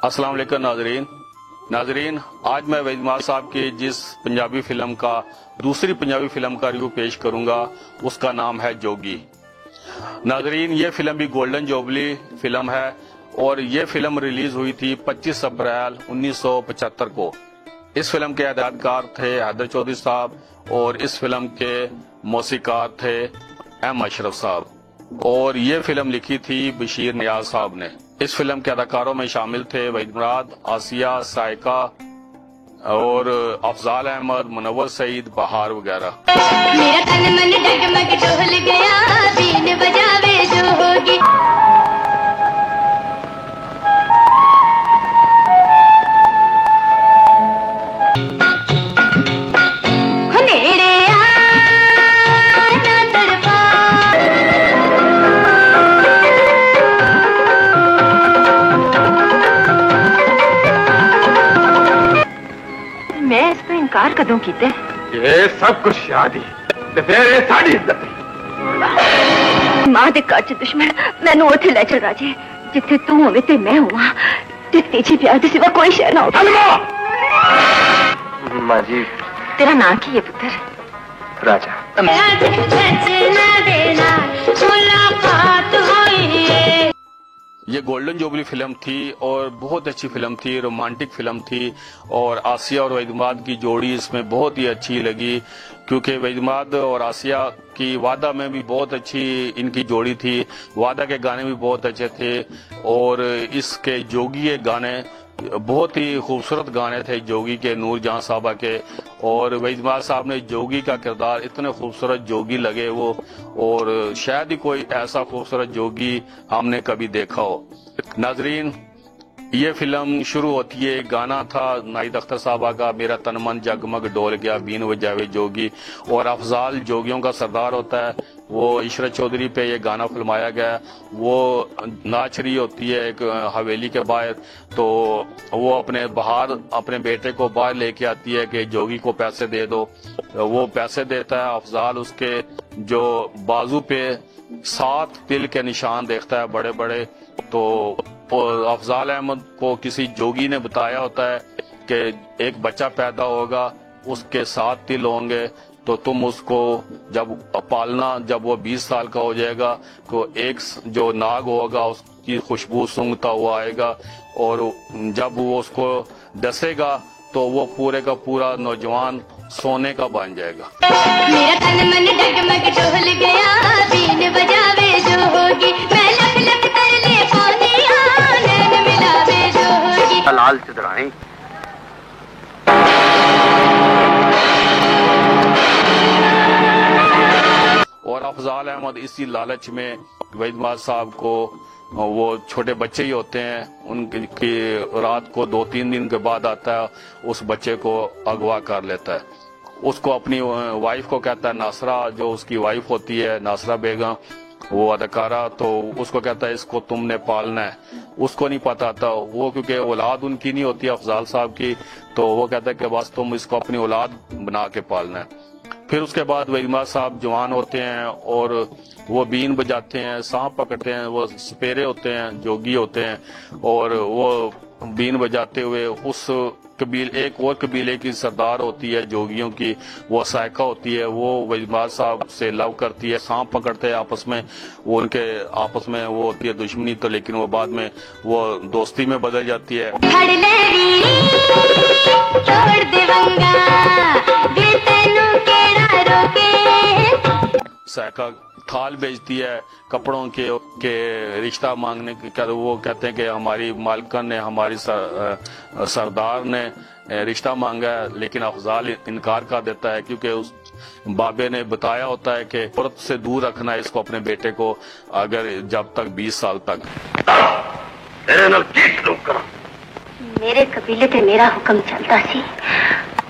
अस्सलाम वालेकुम नाजरीन, आज मैं वहीद साहब की जिस पंजाबी फिल्म का दूसरी पंजाबी फिल्म का रिव्यू पेश करूंगा उसका नाम है जोगी। नाजरीन, ये फिल्म भी गोल्डन जुबली फिल्म है और ये फिल्म रिलीज हुई थी 25 अप्रैल 1975 को। इस फिल्म के हिदायतकार थे हैदर चौधरी साहब और इस फिल्म के मौसीकार थे एम अशरफ साहब और ये फिल्म लिखी थी बशीर नियाज साहब ने। इस फिल्म के अदाकारों में शामिल थे वहीद मुराद, आसिया, साइका और अफजाल अहमद, मुनव्वर सईद, बहार वगैरह। मेरा तन मन डगमग डोल गया, बीन बजावे जो होगी। मैं इस पे इनकार कदों कीते ये सब कुछ यादी ते फिर ये साड़ी इज्जत मां दे घर च दुश्मन मैनू ओथे ले चल राजे जिथे तू होवे ते मैं हुआ ते तेजी प्यार दे सिवा कोई शय ना हो। मां जी, तेरा नाम की है पुत्र? राजा। ये गोल्डन जुबली फिल्म थी और बहुत अच्छी फिल्म थी, रोमांटिक फिल्म थी और आसिया और वहीद मुराद की जोड़ी इसमें बहुत ही अच्छी लगी क्योंकि वहीद मुराद और आसिया की वादा में भी बहुत अच्छी इनकी जोड़ी थी। वादा के गाने भी बहुत अच्छे थे और इसके जोगी के गाने बहुत ही खूबसूरत गाने थे जोगी के, नूर जहां साहबा के। और वहीद मुराद साहब ने जोगी का किरदार इतने खूबसूरत जोगी लगे वो, और शायद ही कोई ऐसा खूबसूरत जोगी हमने कभी देखा हो। नाजरीन, ये फिल्म शुरू होती है, गाना था नाहिद अख्तर साहबा का, मेरा तन मन जगमग डोल गया, बीन बजावे जोगी, और अफजाल जोगियों का सरदार होता है। वो इशरत चौधरी पे ये गाना फिल्माया गया। वो नाच रही होती है एक हवेली के बाहर, तो वो अपने बेटे को बाहर लेके आती है कि जोगी को पैसे दे दो। वो पैसे देता है, अफजाल उसके जो बाजू पे 7 तिल के निशान देखता है बड़े बड़े। तो अफजाल अहमद को किसी जोगी ने बताया होता है कि एक बच्चा पैदा होगा, उसके 7 तिल होंगे, तो तुम उसको जब पालना, जब वो 20 साल का हो जाएगा तो एक जो नाग होगा उसकी खुशबू सूंघता हुआ आएगा और जब वो उसको डसेगा तो वो पूरे का पूरा नौजवान सोने का बन जाएगा। मेरा तन मन डगमग डोल गया, बीन बजावे जो होगी, मैं लप लप कर ले पानिया, नैन मिलावे जो होगी। लाल चदराई और अफजाल अहमद इसी लालच में वहीद मुराद साहब को, वो छोटे बच्चे ही होते हैं, उनकी रात को 2-3 दिन के बाद आता है, उस बच्चे को अगवा कर लेता है। उसको अपनी वाइफ को कहता है, नासरा जो उसकी वाइफ होती है, नासरा बेगम, वो अदाकारा, तो उसको कहता है इसको तुमने पालना है। उसको नहीं पता था वो, क्योंकि औलाद उनकी नहीं होती अफजाल साहब की, तो वो कहता है कि बस तुम इसको अपनी औलाद बना के पालना है। फिर उसके बाद वहीद मुराद साहब जवान होते हैं और वो बीन बजाते हैं, सांप पकड़ते हैं, वो सपेरे होते हैं, जोगी होते हैं, और वो बीन बजाते हुए उस एक और कबीले की सरदार होती है जोगियों की, वो साइका होती है, वो वहीद मुराद साहब से लव करती है, सांप पकड़ते हैं आपस में, वो उनके आपस में वो होती है दुश्मनी, तो लेकिन वो बाद में वो दोस्ती में बदल जाती है। साइका थाल बेचती है कपड़ों के रिश्ता मांगने के, वो कहते हैं कि हमारी मालकन ने, हमारी सरदार ने रिश्ता मांगा है, लेकिन अफजाल इनकार कर देता है क्योंकि उस बाबे ने बताया होता है कि औरत से दूर रखना है इसको, अपने बेटे को, अगर जब तक 20 साल तक। मेरे कबीले ते मेरा हुक्म चलता सी,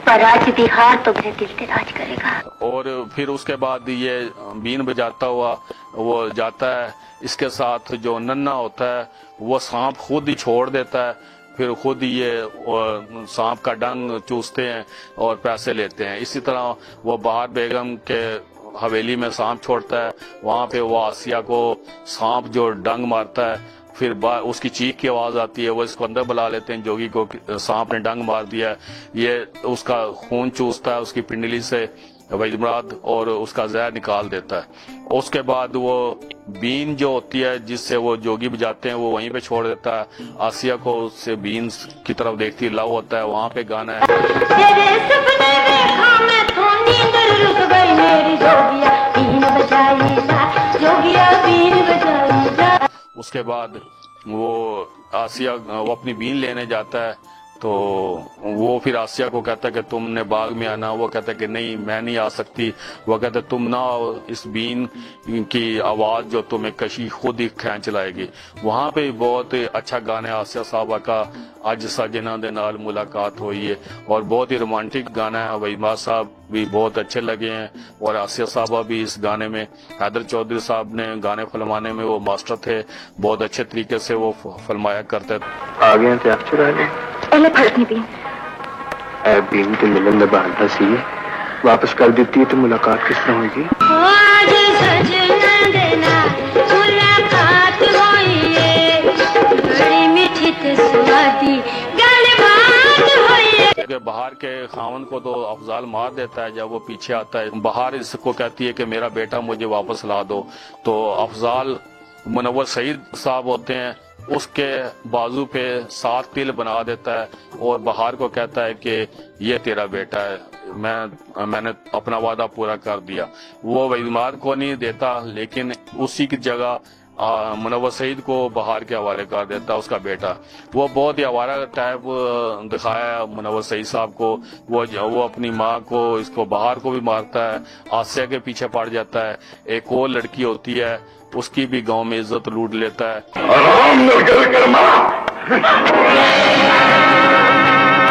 पर आज बिहार तो मेरे दिल ते राज करेगा। और फिर उसके बाद ये बीन बजाता हुआ वो जाता है, इसके साथ जो नन्ना होता है वो सांप खुद ही छोड़ देता है, फिर खुद ये सांप का डंग चूसते हैं और पैसे लेते हैं। इसी तरह वो बहार बेगम के हवेली में सांप छोड़ता है, वहां पे वो आसिया को सांप जो डंग मारता है, फिर उसकी चीख की आवाज आती है, वो इसको अंदर बुला लेते हैं, जोगी को सांप ने डंग मार दिया, ये उसका खून चूसता है उसकी पिंडली से वैदमुराद और उसका जहर निकाल देता है। उसके बाद वो बीन जो होती है जिससे वो जोगी बजाते हैं वो वहीं पे छोड़ देता है। आसिया को उससे बीन की तरफ देखती है, लव होता है, वहाँ पे गाना है। तेरे सपने देखा मैं तो नींद रुक गई मेरी जोगिया बीन बजाई जा, जोगिया बीन बजाई जा। उसके बाद वो आसिया वो अपनी बीन लेने जाता है, तो वो फिर आसिया को कहता है कि तुमने बाग में आना। वो कहता है कि नहीं मैं नहीं आ सकती। वो कहता है तुम ना आओ, इस बीन की आवाज जो तुम्हें कशी खुद ही खींच लाएगी। वहाँ पे बहुत अच्छा गाना है आसिया साहबा का, अज सजना दे नाल मुलाकात हुई है, और बहुत ही रोमांटिक गाना है। वहीमा साहब भी बहुत अच्छे लगे हैं और आसिया साहबा भी इस गाने में। हैदर चौधरी साहब ने गाने फिल्माने में वो मास्टर थे, बहुत अच्छे तरीके से वो फिल्माया करते थे। आ गए थे आप चुरा ले पहले फड़कनी बीन बीन तो मिलन में बहाना सी है, वापस कर देती है तो मुलाकात किस तरह होगी? आज सजना दे नाल मुलाकात हुई है, बड़ी मीठी ते स्वादी गलबात हुई है। क्योंकि बहार के खावन को तो अफजाल मार देता है जब वो पीछे आता है। बहार इसको कहती है कि मेरा बेटा मुझे वापस ला दो, तो अफजाल मुनव्वर सईद साहब होते हैं, उसके बाजू पे 7 तिल बना देता है और बहार को कहता है कि ये तेरा बेटा है, मैंने अपना वादा पूरा कर दिया। वो वहीमाद को नहीं देता, लेकिन उसी की जगह मुनव्वर सईद को बहार के हवाले कर देता है उसका बेटा। वो बहुत ही आवारा टाइप दिखाया मुनव्वर सईद साहब को। वो अपनी माँ को, इसको बहार को भी मारता है, आसिया के पीछे पड़ जाता है। एक और लड़की होती है, उसकी भी गांव में इज्जत लूट लेता है।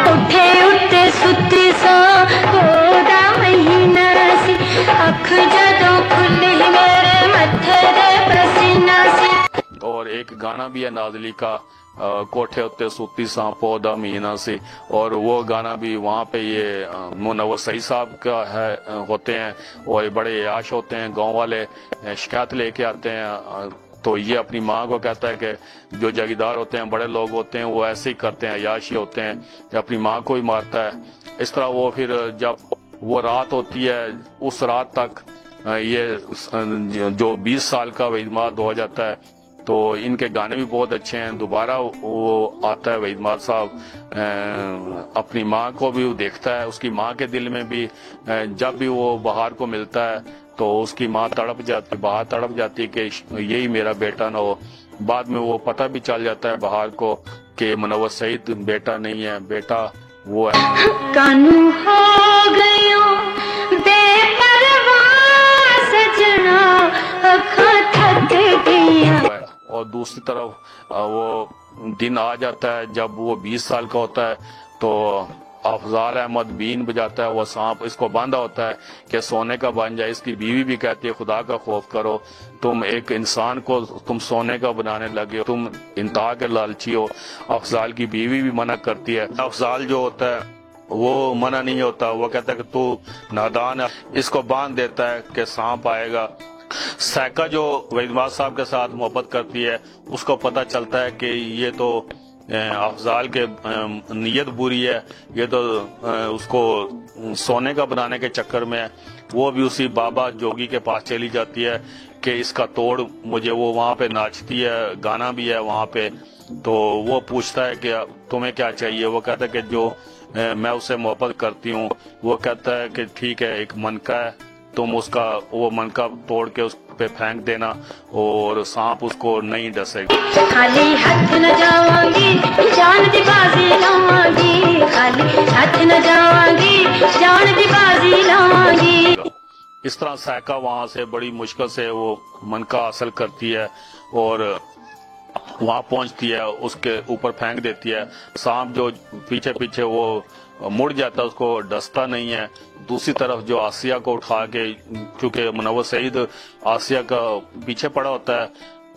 उठे उठे सुती सा कोदा महीना सी, अख जदों खुली मेरे मथे दे पसीना सी। और एक गाना भी है नाजली का, कोठे उत्ते सूती सा पौधा महीना से, और वो गाना भी वहाँ पे ये मुनव्वर सईद साहब का है होते हैं, और ये बड़े याश होते हैं। गांव वाले शिकायत लेके आते हैं, तो ये अपनी माँ को कहता है कि जो जागीरदार होते हैं, बड़े लोग होते हैं, वो ऐसे ही करते हैं, याशी होते हैं, अपनी माँ को ही मारता है। इस तरह वो फिर जब वो रात होती है, उस रात तक ये जो 20 साल का वहीमाद हो जाता है। तो इनके गाने भी बहुत अच्छे हैं। दोबारा वो आता है वहीमाद साहब, अपनी माँ को भी वो देखता है, उसकी माँ के दिल में भी जब भी वो बहार को मिलता है तो उसकी माँ तड़प जाती, बहार तड़प जाती है कि यही मेरा बेटा ना हो। बाद में वो पता भी चल जाता है बहार को कि मुनव्वर सईद बेटा नहीं है, बेटा वो है। कानू हो गयो बेपरवाह सजना, अखां थक गईयां। और दूसरी तरफ वो दिन आ जाता है जब वो 20 साल का होता है, तो अफजाल अहमद बीन बजाता है। वो सांप इसको बांधा होता है कि सोने का बन जाए। इसकी बीवी भी कहती है खुदा का खौफ करो, तुम एक इंसान को तुम सोने का बनाने लगे हो, तुम इंतहा के लालची हो। अफजाल की बीवी भी मना करती है। अफजाल जो होता है वो मना नहीं होता, वो कहता है कि तू नादान है। इसको बांध देता है कि सांप आएगा। सैका जो वहीमाद साहब के साथ मोहब्बत करती है, उसको पता चलता है कि ये तो अफजाल के नीयत बुरी है, ये तो उसको सोने का बनाने के चक्कर में है। वो भी उसी बाबा जोगी के पास चली जाती है कि इसका तोड़ मुझे। वो वहाँ पे नाचती है, गाना भी है वहाँ पे। तो वो पूछता है कि तुम्हें क्या चाहिए। वो कहता है कि जो मैं उससे मोहब्बत करती हूँ। वो कहता है कि ठीक है, एक मनका है, तुम उसका वो मनका तोड़ के उस पे फेंक देना और सांप उसको नहीं डसेगा। खाली हाथ न जावांगी, जान दी बाजी लावांगी, खाली हाथ न जावांगी, जान दी बाजी लावांगी। इस तरह सैका वहां से बड़ी मुश्किल से वो मनका हासिल करती है और वहां पहुंचती है, उसके ऊपर फेंक देती है। सांप जो पीछे पीछे वो मुड़ जाता है, उसको डसता नहीं है। दूसरी तरफ जो आसिया को उठा के, क्योंकि मुनव्वर सईद आसिया का पीछे पड़ा होता है,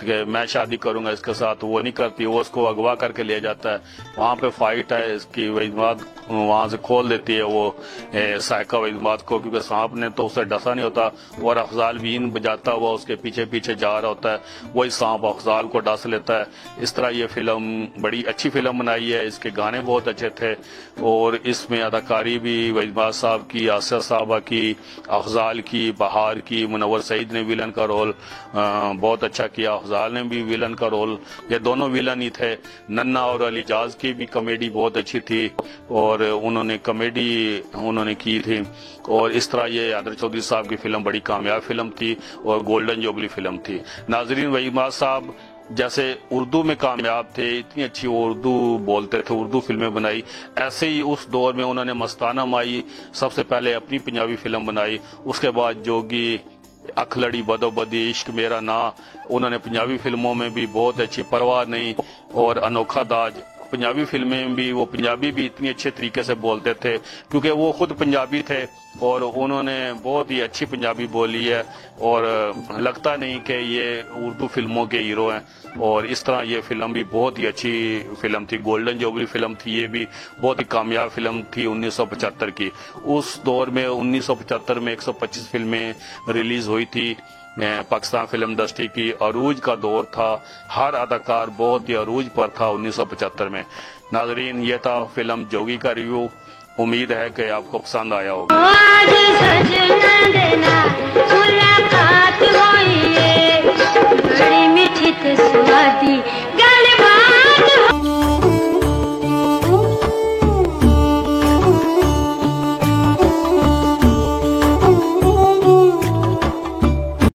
कि मैं शादी करूंगा इसके साथ, वो नहीं करती, वो उसको अगवा करके ले जाता है। वहां पे फाइट है, इसकी वहीदमाद वहां से खोल देती है वो सायका वहीदमाद को, क्योंकि सांप ने तो उसे डसा नहीं होता और अफजाल बीन बजाता हुआ उसके पीछे पीछे जा रहा होता है, वही सांप अफजाल को डस लेता है। इस तरह ये फिल्म बड़ी अच्छी फिल्म बनाई है, इसके गाने बहुत अच्छे थे और इसमें अदाकारी भी वहीदमाद साहब की, आसिया साहबा की, अफजाल की, बहार की, मुनव्वर सईद ने विलन का रोल बहुत अच्छा किया, अफजाल ने भी विलन का रोल, ये दोनों विलन ही थे। नन्ना और अलीजाज की भी कॉमेडी बहुत अच्छी थी और उन्होंने कॉमेडी उन्होंने की थी। और इस तरह ये हैदर चौधरी साहब की फिल्म बड़ी कामयाब फिल्म थी और गोल्डन जुबली फिल्म थी। नाजरीन, वहीदमाद साहब जैसे उर्दू में कामयाब थे, इतनी अच्छी उर्दू बोलते थे, उर्दू फिल्में बनाई, ऐसे ही उस दौर में उन्होंने मस्ताना माई सबसे पहले अपनी पंजाबी फिल्म बनाई, उसके बाद जोगी, अखलड़ी, बदोबदी, इश्क मेरा ना, उन्होंने पंजाबी फिल्मों में भी बहुत अच्छी, परवाह नहीं और अनोखा दाज, पंजाबी फिल्में में भी वो पंजाबी भी इतनी अच्छे तरीके से बोलते थे क्योंकि वो खुद पंजाबी थे और उन्होंने बहुत ही अच्छी पंजाबी बोली है और लगता नहीं कि ये उर्दू फिल्मों के हीरो हैं। और इस तरह ये फिल्म भी बहुत ही अच्छी फिल्म थी, गोल्डन जुबली फिल्म थी, ये भी बहुत ही कामयाब फिल्म थी 1975 की। उस दौर में 1975 में 125 फिल्में रिलीज हुई थी। पाकिस्तान फिल्म इंडस्ट्री की अरूज का दौर था, हर अदाकार बहुत ही अरूज पर था 1975 में। नाजरीन, ये था फिल्म जोगी का रिव्यू, उम्मीद है कि आपको पसंद आया होगा। आज सजना देना मुलाकात हुई है, बड़ी मीठी ते स्वादी